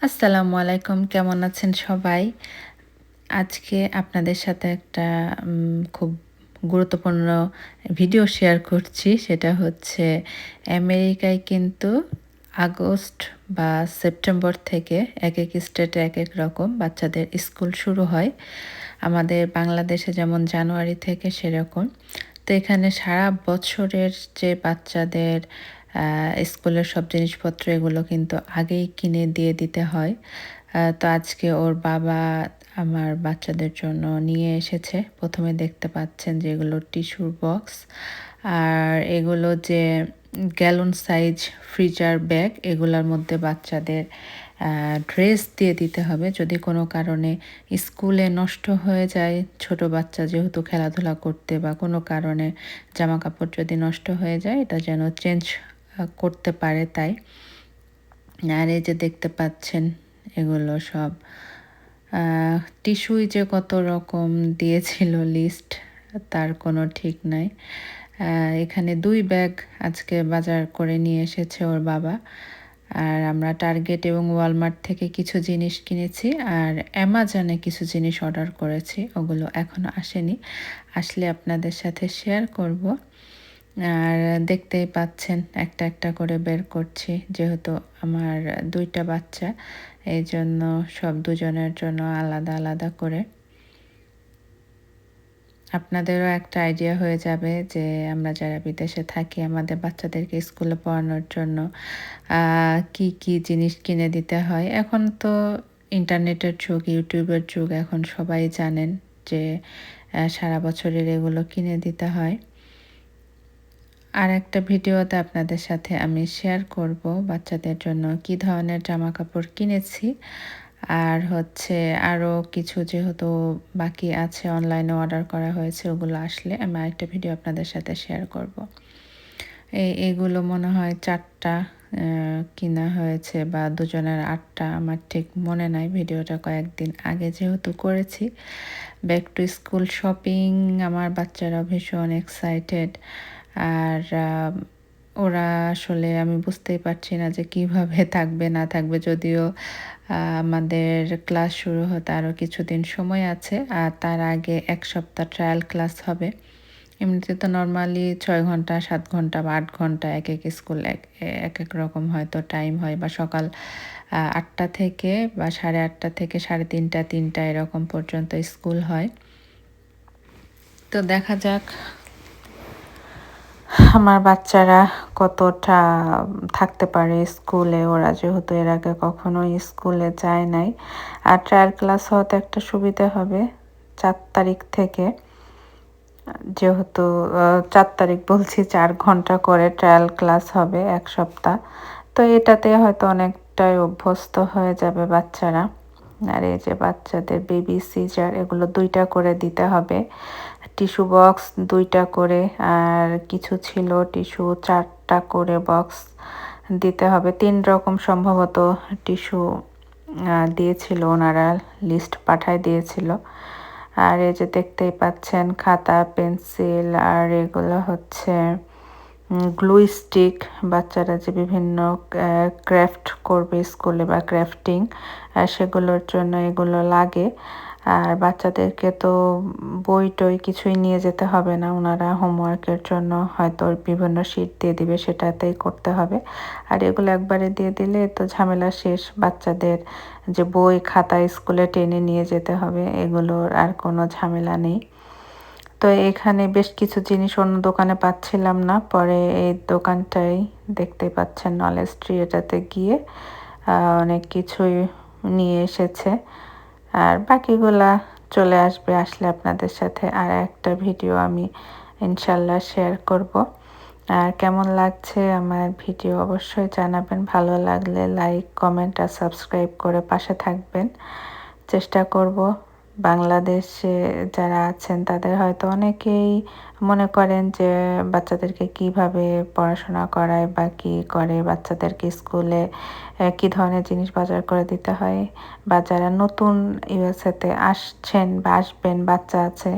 আসসালামু আলাইকুম। কেমন আছেন সবাই? আজকে আপনাদের সাথে একটা খুব গুরুত্বপূর্ণ ভিডিও শেয়ার করছি। সেটা হচ্ছে আমেরিকায় কিন্তু আগস্ট বা সেপ্টেম্বর থেকে একেক স্টেটে একেক রকম বাচ্চাদের স্কুল শুরু হয়। আমাদের বাংলাদেশে যেমন জানুয়ারি থেকে সেরকম। তো এখানে সারা বছরের যে বাচ্চাদের স্কুলের সব জিনিসপত্র এগুলো কিন্তু আগেই কিনে দিয়ে দিতে হয়। তো আজকে ওর বাবা আমার বাচ্চাদের জন্য নিয়ে এসেছে। ১ম এ দেখতে পাচ্ছেন যে এগুলো টিস্যুর বক্স। আর এগুলো যে গ্যালন সাইজ ফ্রিজার ব্যাগ এগুলার মধ্যে বাচ্চাদের ড্রেস দিয়ে দিতে হবে। যদি কোনো কারণে স্কুলে নষ্ট হয়ে যায়, ছোট বাচ্চা যেহেতু খেলাধুলা করতে বা কোনো কারণে জামাকাপড় যদি নষ্ট হয়ে যায় এটা যেন চেঞ্জ করতে পারে তাই। আর এই যে দেখতে পাচ্ছেন এগুলো সব টিস্যুই যে কত রকম দিয়েছিল লিস্ট তার কোনো ঠিক নাই। এখানে ২ ব্যাগ আজকে বাজার করে নিয়ে এসেছে ওর বাবা। আর আমরা টার্গেট এবং ওয়ালমার্ট থেকে কিছু জিনিস কিনেছি আর অ্যামাজনে কিছু জিনিস অর্ডার করেছি। ওগুলো এখনো আসেনি। আসলে আপনাদের সাথে শেয়ার করব। আর দেখতেই পাচ্ছেন একটা, একটা করে বের করছি। যেহেতু আমার ২ টা বাচ্চা, এইজন্য সব দুজনের জন্য আলাদা, আলাদা করে। আপনাদেরও একটা আইডিয়া হয়ে যাবে যে আমরা যারা বিদেশে থাকি আমাদের বাচ্চাদেরকে স্কুলে পড়ানোর জন্য কি, কি জিনিস কিনে দিতে হয়। এখন তো ইন্টারনেটের যুগ, ইউটিউবের যুগ। এখন সবাই জানেন যে সারা বছরের এগুলো কিনে দিতে হয়। আরেকটা ভিডিওতে আপনাদের সাথে আমি শেয়ার করব বাচ্চাদের জন্য কি ধরনের জামাকাপড় কিনেছি। আর হচ্ছে আরও কিছু যেহেতু বাকি আছে অনলাইনে অর্ডার করা হয়েছে ওগুলো আসলে আমি আরেকটা ভিডিও আপনাদের সাথে শেয়ার করব। এগুলো মনে হয় ৪ টা কিনা হয়েছে বা দুজনের ৮ টা আমার ঠিক মনে নাই। ভিডিওটা কয়েকদিন আগে যেহেতু করেছি। ব্যাক টু স্কুল শপিং আমার বাচ্চারা ভীষণ এক্সাইটেড। আর ওরা আসলে আমি বুঝতেই পারছি না যে কিভাবে থাকবে না থাকবে। যদিও আমাদের ক্লাস শুরু হতে আরও কিছুদিন সময় আছে। আর তার আগে ১ সপ্তাহ ট্রায়াল ক্লাস হবে। এমনিতে তো নরমালি ৬ ঘন্টা, ৭ ঘন্টা বা ৮ ঘন্টা একেক স্কুল একেক রকম হয়তো টাইম হয় বা সকাল ৮টা থেকে বা ৮:৩০ থেকে ৩:৩০, ৩টা এরকম পর্যন্ত স্কুল হয়। তো দেখা যাক আমার বাচ্চারা কতটা থাকতে পারে স্কুলে। ওরা যেহেতু এর আগে কখনোই স্কুলে যায় নাই। আর ট্রায়াল ক্লাস হওয়াতে একটা সুবিধা হবে ৪ তারিখ থেকে যেহেতু ৪ তারিখ বলছি ৪ ঘন্টা করে ট্রায়াল ক্লাস হবে ১ সপ্তাহ। তো এটাতে হয়তো অনেকটাই অভ্যস্ত হয়ে যাবে বাচ্চারা। আর এই যে বাচ্চাদের বেবি সিজার এগুলো ২ টা করে দিতে হবে। টিস্যু বক্স ২ টা করে আর কিছু ছিল টিস্যু ৪ টা করে বক্স দিতে হবে। ৩ রকম সম্ভবত টিস্যু দিয়েছিল ওনারা লিস্ট পাঠায় দিয়েছিল। আর এই যে দেখতেই পাচ্ছেন খাতা, পেন্সিল আর এগুলো হচ্ছে গ্লু স্টিক। বাচ্চারা যে বিভিন্ন ক্রাফট করবে স্কুলে বা ক্রাফটিং সেগুলোর জন্য এগুলো লাগে। আর বাচ্চাদেরকে তো বই-টই কিছুই নিয়ে যেতে হবে না। ওনারা হোমওয়ার্কের জন্য হয়তো বিভিন্ন শিট দিয়ে দিবে সেটাতেই করতে হবে। আর এগুলো একবারে দিয়ে দিলে তো ঝামেলা শেষ। বাচ্চাদের যে বই, খাতা স্কুলে টেনে নিয়ে যেতে হবে এগুলোর আর কোনো ঝামেলা নেই। তো এখানে বেশ কিছু জিনিস অন্য দোকানে পাচ্ছিলাম না। পরে এই দোকানটাই দেখতেই পাচ্ছেন নলেজ ট্রি এটাতে গিয়ে অনেক কিছুই নিয়ে এসেছে। আর বাকিগুলা চলে আসবে। আসলে আপনাদের সাথে আর একটা ভিডিও আমি ইনশাল্লাহ শেয়ার করব। আর কেমন লাগছে আমার ভিডিও অবশ্যই জানাবেন। ভালো লাগলে লাইক, কমেন্ট আর সাবস্ক্রাইব করে পাশে থাকবেন। চেষ্টা করব বাংলাদেশে যারা আছেন তাদের হয়তো অনেকেই মনে করেন যে বাচ্চাদেরকে কিভাবে পড়াশোনা করায় বা কী করে বাচ্চাদেরকে স্কুলে কী ধরনের জিনিস বাজার করে দিতে হয় বা যারা নতুন ইউএসএতে আসছেন বা আসবেন বাচ্চা আছে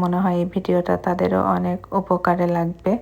মনে হয় এই ভিডিওটা তাদেরও অনেক উপকারে লাগবে।